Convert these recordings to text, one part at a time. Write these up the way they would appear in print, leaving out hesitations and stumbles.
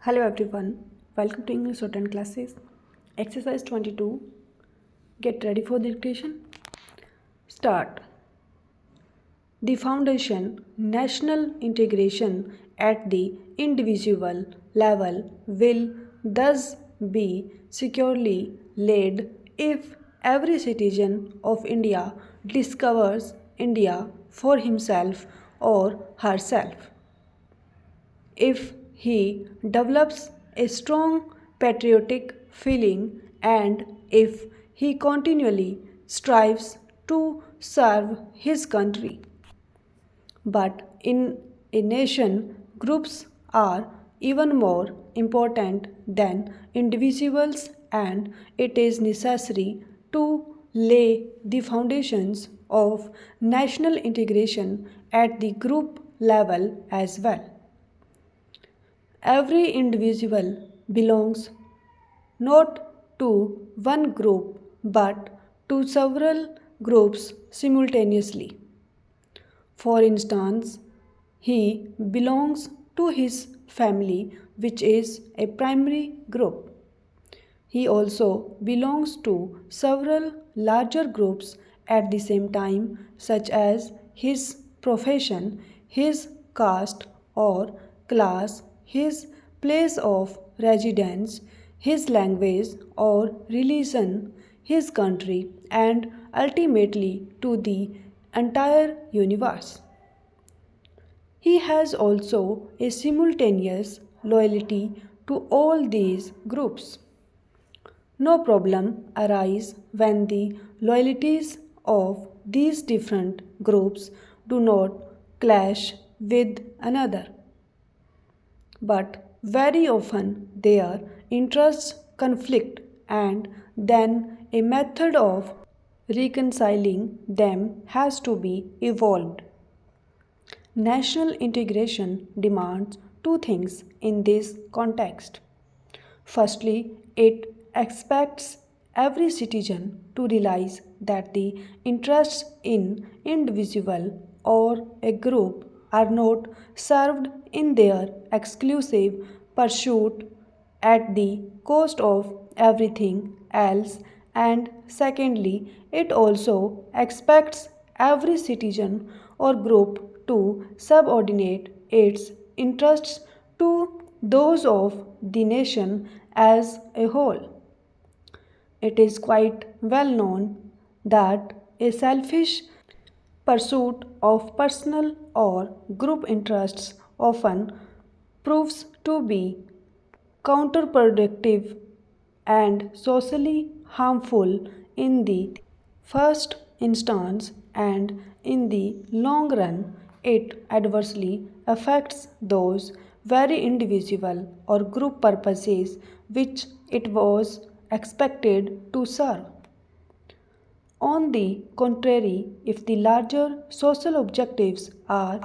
Hello everyone, welcome to English Shorthand classes. Exercise 22. Get ready for the dictation. Start. The foundation, national integration at the individual level will thus be securely laid if every citizen of India discovers India for himself or herself. If he develops a strong patriotic feeling and if he continually strives to serve his country. But in a nation, groups are even more important than individuals, and it is necessary to lay the foundations of national integration at the group level as well. Every individual belongs not to one group but to several groups simultaneously. For instance, he belongs to his family, which is a primary group. He also belongs to several larger groups at the same time, such as his profession, his caste or class, his place of residence, his language or religion, his country, and ultimately to the entire universe. He has also a simultaneous loyalty to all these groups. No problem arises when the loyalties of these different groups do not clash with another. But very often their interests conflict, and then a method of reconciling them has to be evolved. National integration demands two things in this context. Firstly, it expects every citizen to realize that the interests in individual or a group are not served in their exclusive pursuit at the cost of everything else, and secondly, it also expects every citizen or group to subordinate its interests to those of the nation as a whole. It is quite well known that a selfish pursuit of personal or group interests often proves to be counterproductive and socially harmful in the first instance, and in the long run it adversely affects those very individual or group purposes which it was expected to serve. On the contrary, if the larger social objectives are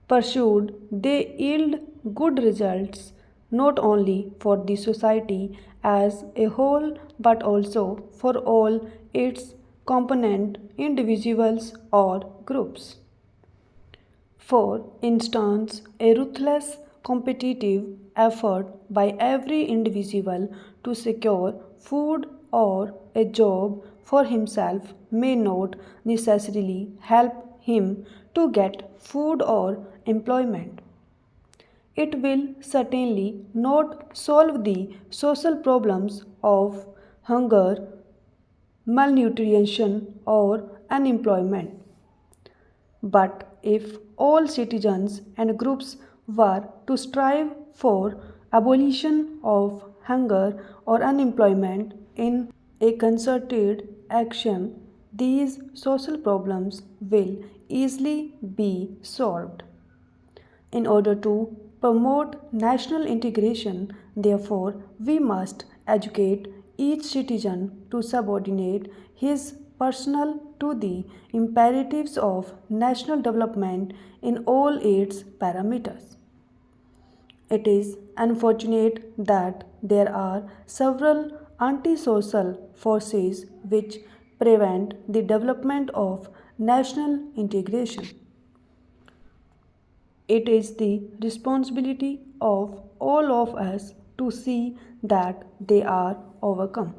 pursued, they yield good results not only for the society as a whole but also for all its component individuals or groups. For instance, a ruthless competitive effort by every individual to secure food or a job for himself may not necessarily help him to get food or employment. It will certainly not solve the social problems of hunger, malnutrition, or unemployment. But if all citizens and groups were to strive for abolition of hunger or unemployment in a concerted action, these social problems will easily be solved. In order to promote national integration, therefore, we must educate each citizen to subordinate his personal to the imperatives of national development in all its parameters. It is unfortunate that there are several antisocial forces which prevent the development of national integration. It is the responsibility of all of us to see that they are overcome.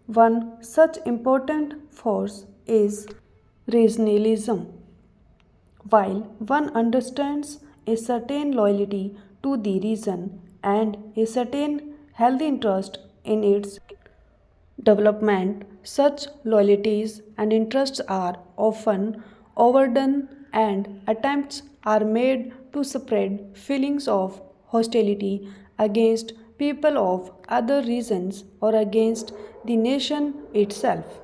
One such important force is regionalism. While one understands a certain loyalty to the region and a certain healthy interest in its development, such loyalties and interests are often overdone and attempts are made to spread feelings of hostility against people of other regions or against the nation itself.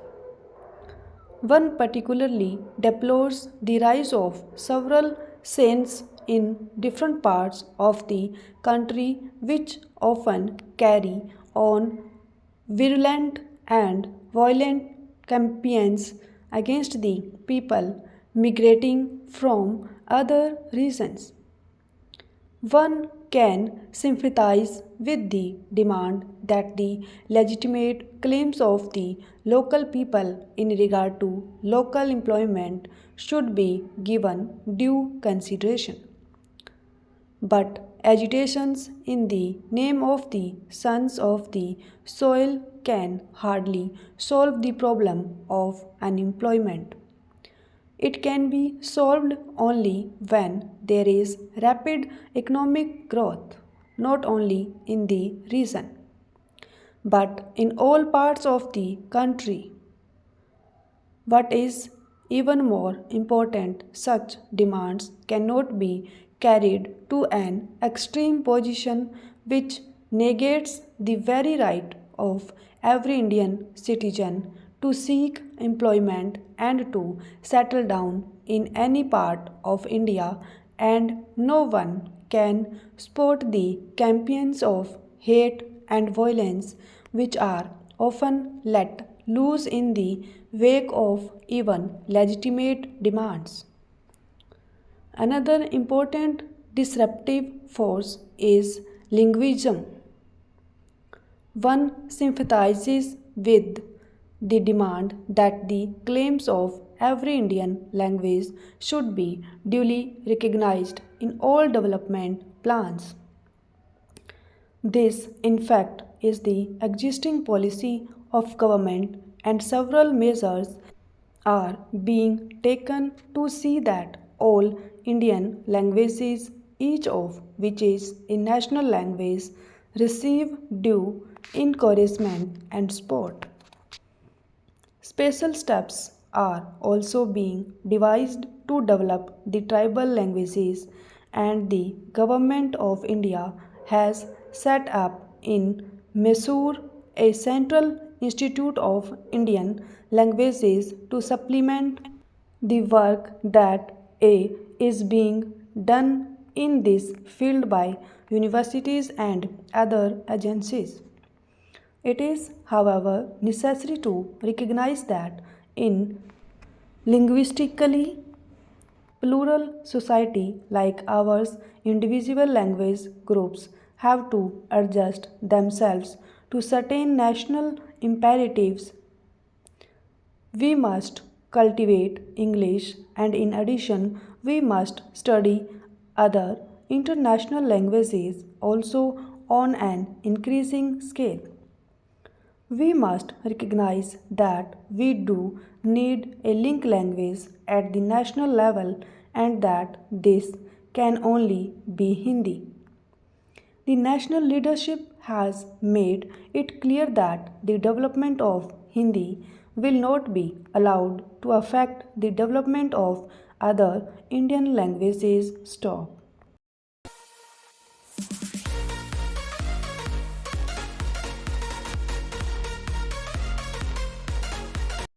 One particularly deplores the rise of several saints in different parts of the country which often carry on virulent and violent campaigns against the people migrating from other regions. One can sympathize with the demand that the legitimate claims of the local people in regard to local employment should be given due consideration. But agitations in the name of the sons of the soil can hardly solve the problem of unemployment. It can be solved only when there is rapid economic growth, not only in the region, but in all parts of the country. What is even more important, such demands cannot be carried to an extreme position which negates the very right of every Indian citizen to seek employment and to settle down in any part of India, and no one can support the campaigns of hate and violence which are often let loose in the wake of even legitimate demands. Another important disruptive force is linguism. One sympathizes with the demand that the claims of every Indian language should be duly recognized in all development plans. This, in fact, is the existing policy of government, and several measures are being taken to see that all Indian languages, each of which is a national language, receive due encouragement and support. Special steps are also being devised to develop the tribal languages, and the Government of India has set up in Mysore a Central Institute of Indian Languages to supplement the work that is being done in this field by universities and other agencies. It is, however, necessary to recognize that in linguistically plural society like ours, individual language groups have to adjust themselves to certain national imperatives. We must cultivate English, and in addition, we must study other international languages also on an increasing scale. We must recognize that we do need a link language at the national level, and that this can only be Hindi. The national leadership has made it clear that the development of Hindi will not be allowed to affect the development of other Indian languages. Stop.